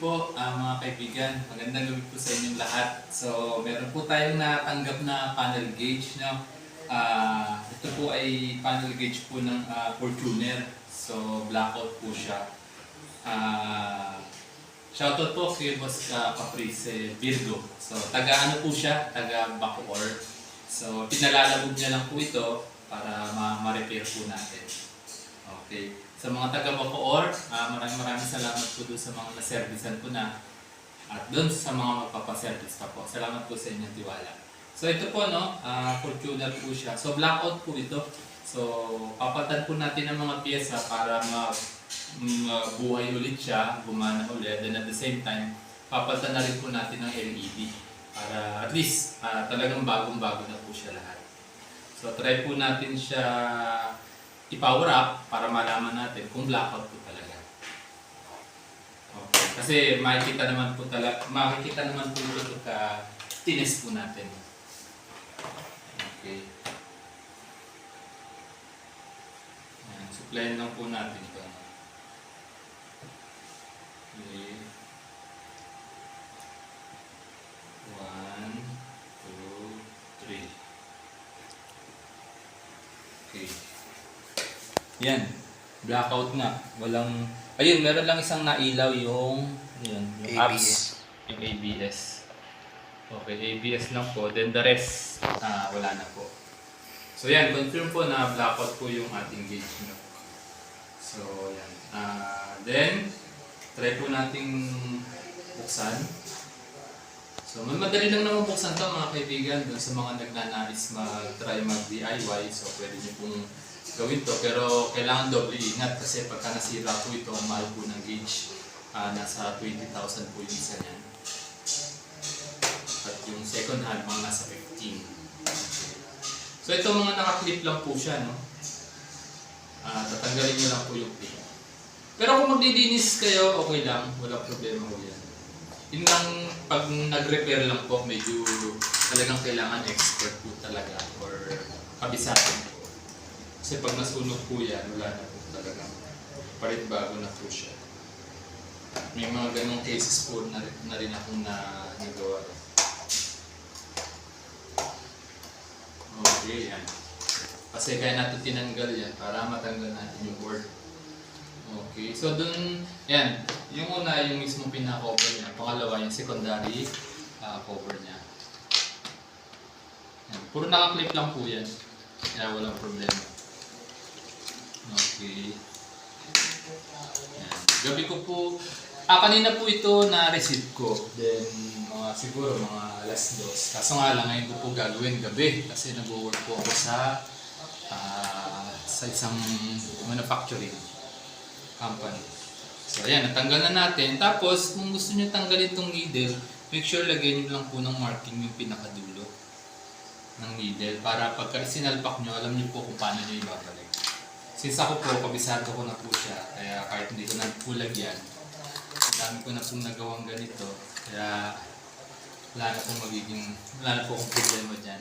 po mga kaibigan. Magandang gabi po sa inyong lahat. So, meron po tayong natanggap na panel gauge. No? Ito po ay panel gauge po ng Fortuner. So, blackout po siya. Shoutout po kay Boss Caprice Virgo. So, taga ano po siya? Taga Bacoor. So, pinalalabog niya lang po ito para ma-repair po natin. Okay. Sa mga taga Bacoor, maraming salamat po doon sa mga naservisan po na at doon sa mga magpapaservice pa po. Salamat po sa inyong tiwala. So ito po no, Fortuner po siya. So blackout po ito. So papatan po natin ang mga piyesa para mabuhay ulit siya, gumana ulit. And at the same time, papatan na rin po natin ng LED para at least talagang bagong-bago na po siya lahat. So try po natin siya i-power up para malaman natin kung blackout po talaga. Okay. Kasi makikita naman po ito ka tines po natin. Okay. Ayan, supplyan lang po natin ito. Okay. 1, 2, 3. Okay. Yan, blackout na. Walang, ayun, meron lang isang nailaw yung apps, yung ABS. Okay, ABS lang po. Then the rest, wala na po. So yan, confirm po na blackout po yung ating gauge nyo. So yan. Then, try po nating buksan. So madali lang naman buksan to mga kaibigan. Doon sa mga nagnanais mag-try mag-DIY. So pwede nyo pong gawin to, pero kailangan doble ingat kasi pagka nasira po ito, ang mahal po ng gauge, nasa 20,000 po yung isa niyan. At yung second hand, mga nasa 15. So ito mga naka-clip lang po siya, no? Tatanggalin nyo lang po yung clip. Pero kung maglilinis kayo, okay lang, wala problema po yan. Yun lang, pag nag-repair lang po, medyo talagang kailangan expert po talaga or kabisado. Kasi pag nasunog po yan, wala na po talaga. Palit bago na po siya. May mga ganong cases po na rin akong nagawa. Okay, yan. Kasi kaya natin tinanggal yan para matanggal natin yung board. Okay, so dun, yan. Yung una, yung mismo pinaka-cover niya. Pangalawa, yung secondary cover niya. Yan. Puro naka-clip lang po yan. Kaya walang problema. Okay. Yan. Gabi ko po, kanina po ito na-receive ko. Then, siguro mga alas 2. Kaso nga lang, ngayon ko po gagawin gabi. Kasi nag-work po ako sa isang manufacturing company. So, ayan, natanggal na natin. Tapos, kung gusto nyo tanggalin itong needle, make sure lagyan nyo lang po ng marking yung pinakadulo ng needle. Para pagka sinalpak nyo, alam nyo po kung paano nyo ibabalik. Since ako po, kabisado ko na po siya, kaya kahit hindi ko na po lagyan, dami ko na pong nagawang ganito, kaya wala na pong problema dyan.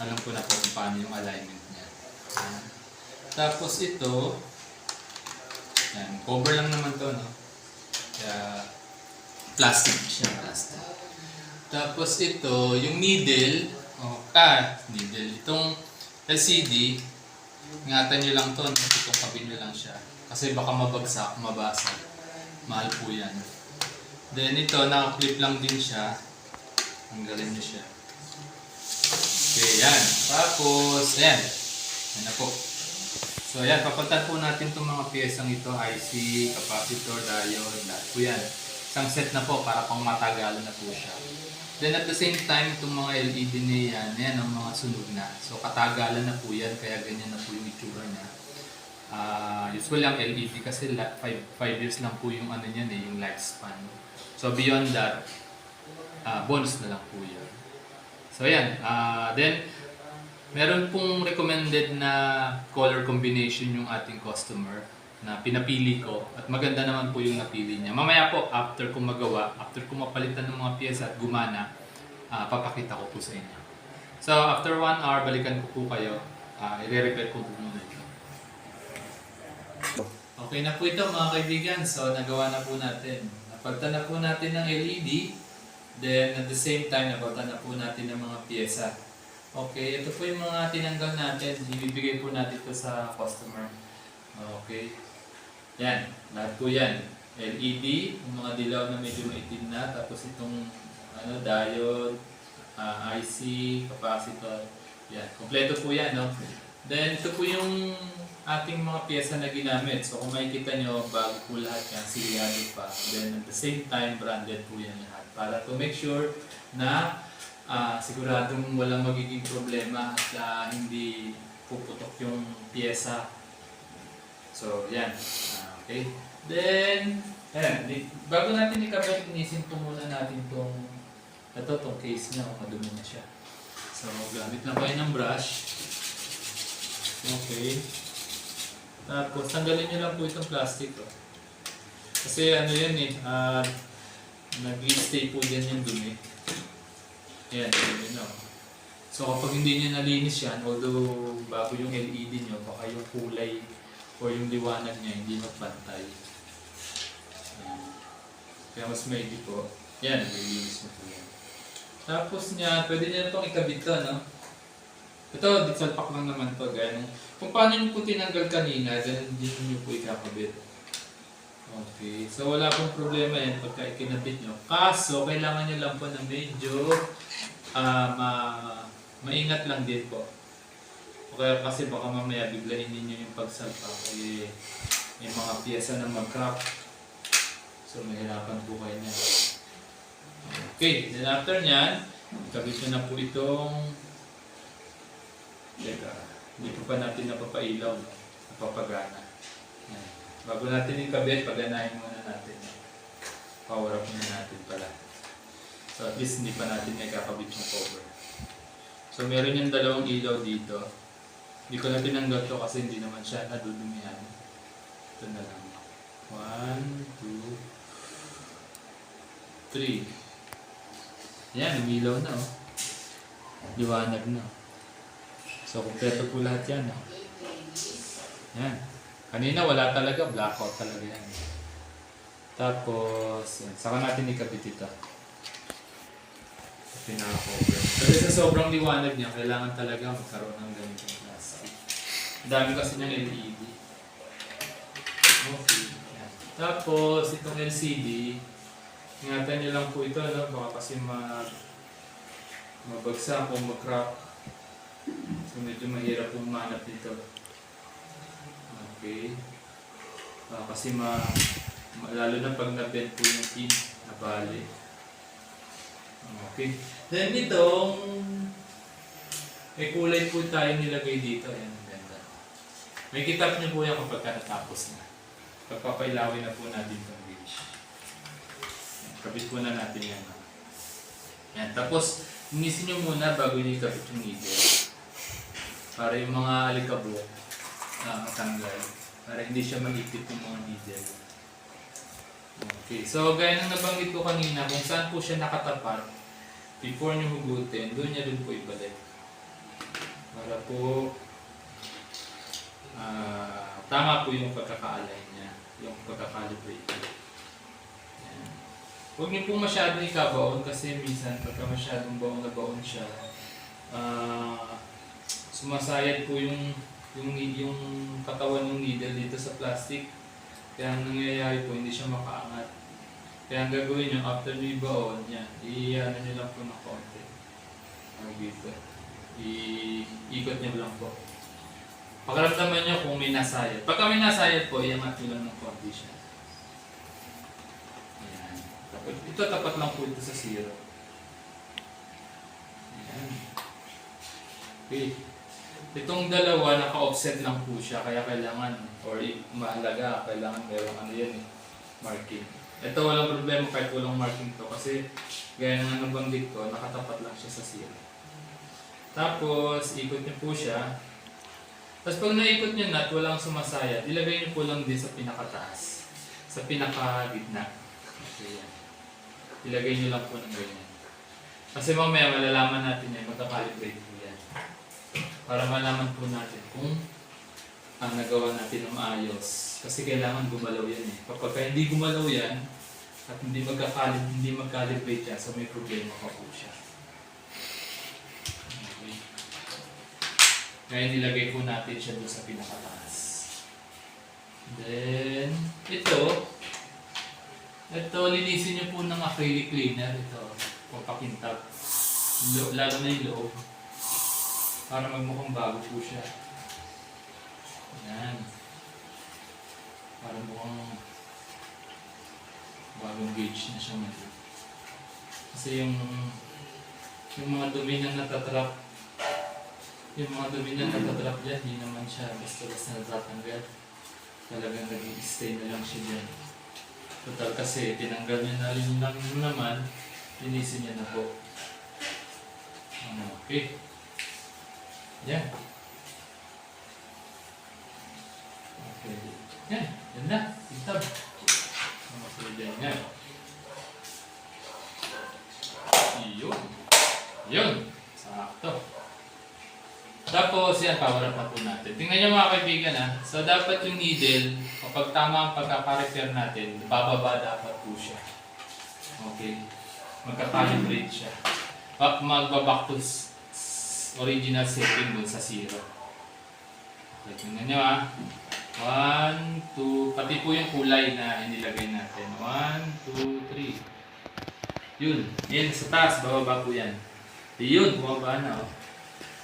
Alam ko na po kung paano yung alignment niya. Tapos ito, yan, cover lang naman to, no? Kaya plastic siya, plastic. Tapos ito, yung needle, itong LCD, ingatan nyo lang to, itong tabi nyo lang siya. Kasi baka mabagsak, mabasag. Mahal po yan. Then ito, naka-clip lang din siya. Tanggalin nyo siya. Okay, yan. Tapos, ayan. Yan na po. So, ayan. Papalitan po natin itong mga piyesang ito. IC, capacitor, diode, lahat po yan. Isang set na po para pang matagalan na po siya. Then at the same time, itong mga LED na yan ang mga sunog na. So katagalan na po yan, kaya ganyan na po yung itsura niya. Usually ang LED kasi 5 years lang po yung ano niyan yung lifespan. So beyond that, bonus na lang po yun. So yan, then meron pong recommended na color combination yung ating customer na pinapili ko at maganda naman po yung napili niya. Mamaya po, after kong magawa, after kong mapalitan ng mga piyesa at gumana, papakita ko po sa inyo. So, after 1 hour, balikan ko po kayo. I-repair ko po muna ito. Okay na po ito mga kaibigan. So, nagawa na po natin. napalitan na po natin ng LED. Then at the same time, napalitan na po natin ng mga pyesa. Okay, ito po yung mga tinanggal natin. Ibibigay po natin ito sa customer. Okay. Yan, lahat po yan. LED, yung mga dilaw na medyo maitim na. Tapos itong diode, IC, capacitor. Yan, kompleto po yan. No? Then ito po yung ating mga pyesa na ginamit. So kung makikita nyo, bago po lahat yan, silyado pa. Then at the same time, branded po yan lahat. Para to make sure na siguradong walang magiging problema at hindi puputok yung pyesa. So yan. Okay. Then, ayan, bago natin ikabit, inisin po muna natin itong case niya kung madumi na siya. So gamit lang kayo ng brush. Okay. Tapos, tanggalin nyo lang po itong plastic. Oh. Kasi ano yan nag-stay po dyan yung dumi. Ayan, yun o. So kapag hindi nyo nalinis yan, although bago yung LED nyo, baka yung kulay or yung liwanag niya hindi magpantay. Ayan. Kaya mas maigi po. Yan, nalilinis mo po yan. Tapos niya, pwede nyo na itong ikabit to, no? Ito, disalpak lang naman to, gaya kung paano nyo po tinanggal kanina, ganun din nyo po ikakabit. Okay, so wala pong problema yan pagka ikinabit nyo. Kaso, kailangan nyo lang po na medyo maingat lang din po. Okay, kasi baka mamaya biglain ninyo yung pagsalpak. May mga piyesa na mag-crack. So, mahirapan po kayo niyan. Okay, then after nyan, ikabit nyo na po itong hindi pa natin napapailaw, napapagana. Yan. Bago natin ikabit, paganahin muna natin. Power up na natin pala. So at least hindi pa natin ikakabit yung cover. So meron yung dalawang ilaw dito. Hindi ko na tinanggal to kasi hindi naman siya nadudumihan. Ito na lang. 1, 2, 3. Yan, umilaw na oh. Liwanag na. So, kompleto po lahat yan. No? Yan. Kanina wala talaga, blackout talaga yan. Tapos, yan. Saka natin ikabit ito. Pinaka-cover. Kasi sa sobrang liwanag niya, kailangan talaga magkaroon ng ganitong plastic. Dami kasi ng LED. Okay. Yan. Tapos, itong LCD, ingatan nyo lang po ito, no? Baka kasi mabagsak o mag-crack. So medyo mahirap pong manap dito. Okay. Kasi lalo na pag na-bend po yung pin, nabali. Okay. Then itong may kulay po tayo nilagay dito. Ayan, ganda. May kitap nyo po yan kapag natapos na. Pagpapailawin na po natin itong gauge. Kabit po na natin yan. Yan. Tapos, inisin nyo muna bago nyo ikabit yung needle. Para yung mga alikabok matanggal. Para hindi siya magipit yung mga needle. Okay. So, gaya ng nabanggit ko kanina, kung saan po siya nakatapat, before nyo hugutin, doon nyo rin po ibalik. Para po tama po yung pagkaka-align niya. Yung pagkaka-calibrate. Huwag niyo po masyadong ikabaon kasi minsan pagka masyadong baon na baon siya, sumasayad po yung katawan ng needle dito sa plastic. Kaya ang nangyayari po, hindi siya makaangat. Kaya ang gagawin nyo, after nyo ibaon, yan, i-ano nyo lang po ng konti. Dito. I-ikot nyo lang po. Pakaramdaman nyo kung may nasayad. Pagka may nasayad po, iangat nyo lang ng konti siya. Ayan. Ito, tapat lang po ito sa 0. Ayan. Okay. Itong dalawa, naka-offset lang po siya, kaya kailangan, or mahalaga, kailangan merong marking. Ito walang problema kahit walang marking to, kasi gaya nga nabanggit ko, nakatapat lang siya sa 0. Tapos, ikot niyo po siya. Tapos pag naikot niyo na at walang sumasayad, ilagay niyo po lang din sa pinakataas, sa pinakagitna. Okay, yan. Ilagay niyo lang po ng ganyan. Kasi mamaya malalaman natin yan, magkakalibrate po yan. Para malaman po natin kung nagawa natin ng maayos. Kasi kailangan gumalaw yan eh. Kapag hindi gumalaw yan, At hindi mag-calibrate yan, so may problema pa po siya. Okay. Ngayon nilagay po natin siya doon sa pinakataas. Then, ito linisin niyo po ng acrylic cleaner. Ito, papakintab. Lalo na yung loob. Para magmukhang bago po siya. Yan. Para mukhang bagong gauge na siya ngayon. Kasi yung mga dumi na natatrap, dyan, hindi naman siya basta-basta natatanggal. Talagang nag-i-stay na lang siya dyan. Total kasi tinanggal niya na rin lang naman, linisin niya na po. Okay. Yan. Okay. Yan. Yan na. Itab. Okay, yan. Yun. Yun. Sakto. Tapos yan, power up na po natin. Tingnan nyo mga kaibigan ha. So dapat yung needle, kapag tama ang pagkaka-repair natin, bababa dapat po siya. Okay. Magka-calibrate siya. Magbaback to original setting dun sa 0. Okay, tingnan nyo ha. 1, 2, pati po yung kulay na inilagay natin. 1, 2, 3. Yun. Yan, sa taas, bababa po yan. Yun, bumaba na oh.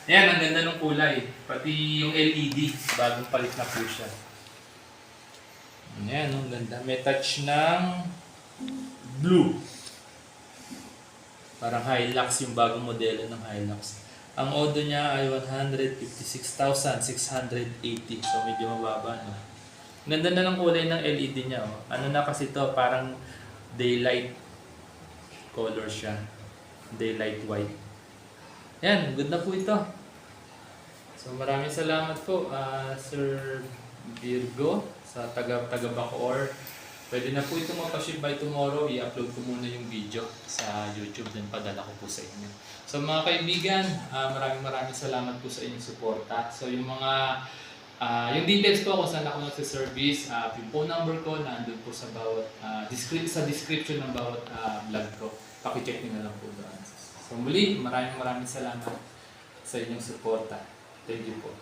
Ayan, ang ganda ng kulay. Pati yung LED, bagong palit na po siya. Ayan, ang ganda. May touch ng blue. Parang Hilux, yung bagong modelo ng Hilux. Ang odo niya ay 156,680. So medyo mababa, no? Ganda na ng kulay ng LED niya, oh. Ano na kasi to, parang daylight color siya. Daylight white. Yan, good na po ito. So maraming salamat po, Sir Virgo, sa taga Bacoor. Pwede na po ito mapaship by tomorrow. I-upload ko muna yung video sa YouTube, then padala ko po sa inyo. So mga kaibigan, maraming salamat po sa inyong suporta. So yung mga yung details po kung saan ako nagsiservice, yung phone number ko nandun po sa bawat sa description ng bawat vlog ko. Paki-check niyo na lang po doon. So muli, maraming salamat sa inyong suporta. Thank you po.